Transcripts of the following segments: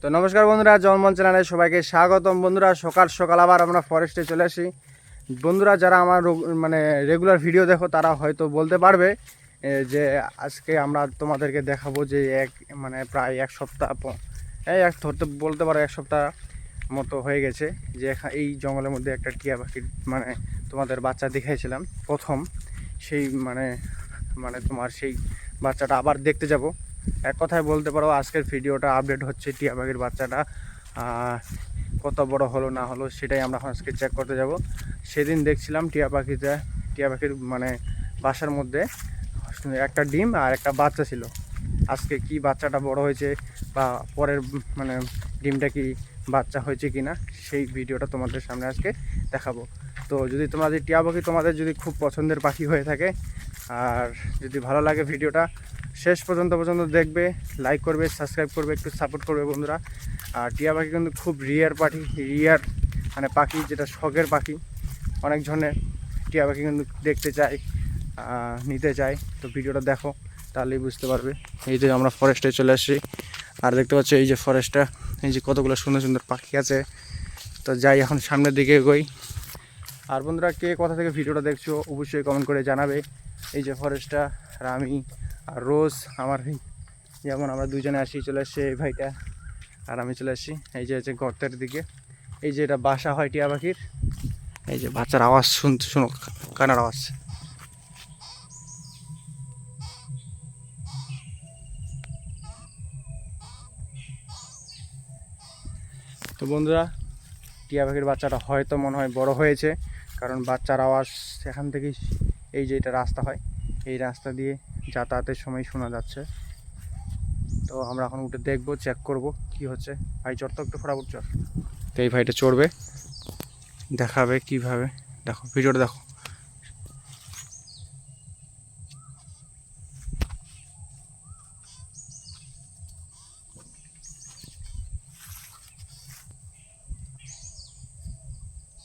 তো নমস্কার বন্ধুরা, জন্মন চ্যানেলে সবাইকে স্বাগতম। বন্ধুরা সকাল সকাল আবার আমরা ফরেস্টে চলে আসি। বন্ধুরা যারা আমার মানে রেগুলার ভিডিও দেখো তারা হয়তো বলতে পারবে যে আজকে আমরা তোমাদেরকে দেখাবো যে প্রায় এক সপ্তাহ এক ধরতে বলতে পারো এক সপ্তাহ মতো হয়ে গেছে যে এই জঙ্গলের মধ্যে একটা টিয়া পাখির তোমাদের বাচ্চা দেখাইছিলাম প্রথম। সেই তোমার সেই বাচ্চাটা আবার দেখতে যাব। এক কথায় বলতে পারো আজকের ভিডিওটা আপডেট হচ্ছে টিয়া পাখির বাচ্চাটা কত বড় হলো না হলো সেটাই আমরা আজকে চেক করতে যাব। সেদিন দেখছিলাম টিয়া পাখির বাসার মধ্যে একটা ডিম আর একটা বাচ্চা ছিল। আজকে কি বাচ্চাটা বড় হয়েছে বা পরের ডিমটা কি বাচ্চা হয়েছে কিনা সেই ভিডিওটা তোমাদের সামনে আজকে দেখাবো। তো যদি তোমাদের টিয়া পাখি তোমাদের যদি খুব পছন্দের পাখি হয়ে থাকে আর যদি ভালো লাগে ভিডিওটা শেষ পর্যন্ত দেখবে, লাইক করবে, সাবস্ক্রাইব করবে, একটু সাপোর্ট করবে বন্ধুরা। আর টিয়া পাখি কিন্তু খুব রিয়ার পাখি, যেটা শখের পাখি। অনেক ধরনের টিয়া পাখি কিন্তু দেখতে চাই, নিতে চাই। তো ভিডিওটা দেখো তাহলেই বুঝতে পারবে। এই যে আমরা ফরেস্টে চলে আসছি আর দেখতে পাচ্ছি এই যে ফরেস্টটা, এই যে কতগুলো সুন্দর সুন্দর পাখি আছে। তো যাই এখন সামনের দিকে এগোই। আর বন্ধুরা কে কোথা থেকে ভিডিওটা দেখছো অবশ্যই কমেন্ট করে জানাবে। এই যে ফরেস্টটা আর আমি আর রোজ আমার যেমন আমরা দুজনে আসি চলে আসছি, এই ভাইটা আর আমি চলে আসছি এই যে গর্তের দিকে। এই যে এটা বাসা হয় টিয়া পাখির। এই যে বাচ্চার আওয়াজ শোনো, কানার আওয়াজ। তো বন্ধুরা টিয়া পাখির বাচ্চাটা হয়তো মনে হয় বড় হয়েছে, কারণ বাচ্চার আওয়াজ এখান থেকেই, এই যে এটা রাস্তা হয়, এই রাস্তা দিয়ে যাতায়াতের সময় শোনা যাচ্ছে। তো আমরা এখন উঠে দেখবো, চেক করব কি হচ্ছে। ভাই চড় তো একটু ফটাফট চড়। তো এই ভাইটা চড়বে, দেখাবে কিভাবে। দেখো ভিডিওটা দেখো।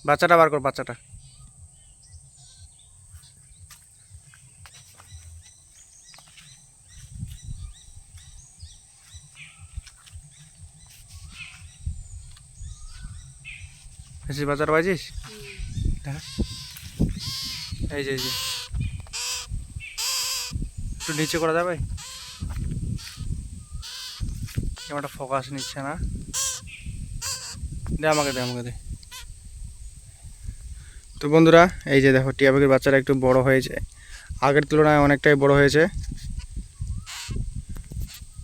বাচ্চাটা বার কর, বাচ্চাটা। বেশি বাচ্চাটা বাজিস দেখা। এই যে একটু নিচে করা যাবে, ক্যামেরাটা ফোকাস নিচ্ছে না। আমাকে দে। তো বন্ধুরা এই যে দেখো টিয়া পাখির বাচ্চাটা একটু বড় হয়েছে, আগের তুলনায় অনেকটাই বড় হয়েছে।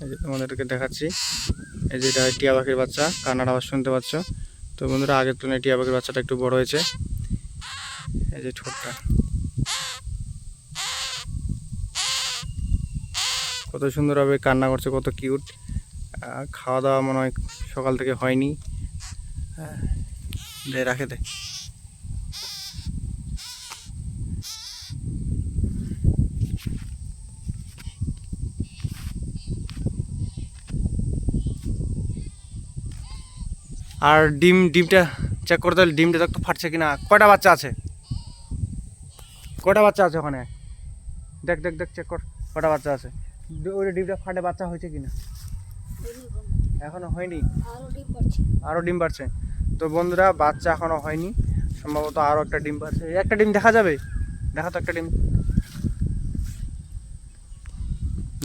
এই যে তোমাদেরকে দেখাচ্ছি, এই যে এটা টিয়া পাখির বাচ্চা, কান্নার আওয়াজ শুনতে পাচ্ছ। তো বন্ধুরা আগের তুলনায় টিয়া পাখির বাচ্চাটা একটু বড় হয়েছে। এই যে ঠোঁটটা কত সুন্দরভাবে কান্না করছে, কত কিউট। খাওয়া দাওয়া মনে হয় সকাল থেকে হয়নি। রাখে দে। আর ডিমটা চেক করতে হলে ডিমটা দেখতো ফাটছে কিনা। কয়টা বাচ্চা আছে ওখানে? দেখ চেক কর কটা বাচ্চা আছে। ওই ডিমটা ফাটে বাচ্চা হয়েছে কিনা এখনো হয়নি, আরও ডিম পারছে। তো বন্ধুরা বাচ্চা এখনো হয়নি, সম্ভবত আরও একটা ডিম পারছে। একটা ডিম দেখা যাবে, দেখা তো একটা ডিম,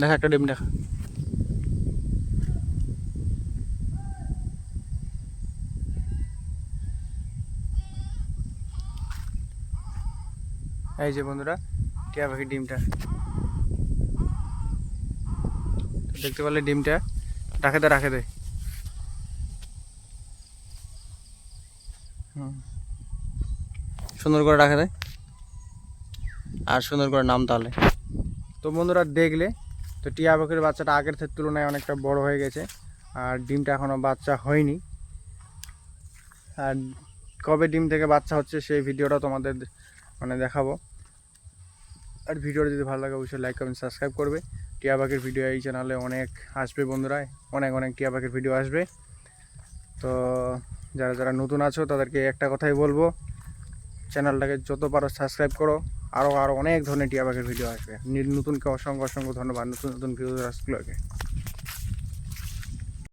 দেখা একটা ডিম দেখা। এই যে বন্ধুরা টিয়া পাখির ডিমটা দেখতে পারলে, ডিমটা রাখে দে। সুন্দর করে রাখে দেয় আর সুন্দর করে নাম তাহলে। তো বন্ধুরা দেখলে তো টিয়া পাখির বাচ্চাটা আগের তুলনায় অনেকটা বড় হয়ে গেছে, আর ডিমটা এখনও বাচ্চা হয়নি। আর কবে ডিম থেকে বাচ্চা হচ্ছে সেই ভিডিওটা তোমাদের দেখাবো। আর ভিডিওটা যদি ভালো লাগে অবশ্যই লাইক কমেন্ট সাবস্ক্রাইব করবে। টিয়া পাখির ভিডিও এই চ্যানেলে অনেক আসবে বন্ধুরা, অনেক টিয়া পাখির ভিডিও আসবে। তো যারা নতুন আছো তাদেরকে একটা কথাই বলবো, চ্যানেলটাকে যত পারো সাবস্ক্রাইব করো। আরও অনেক ধরনের টিয়া পাখির ভিডিও আসবে। নতুনকে অসংখ্য ধন্যবাদ নতুন ভিডিও আসগুলোকে।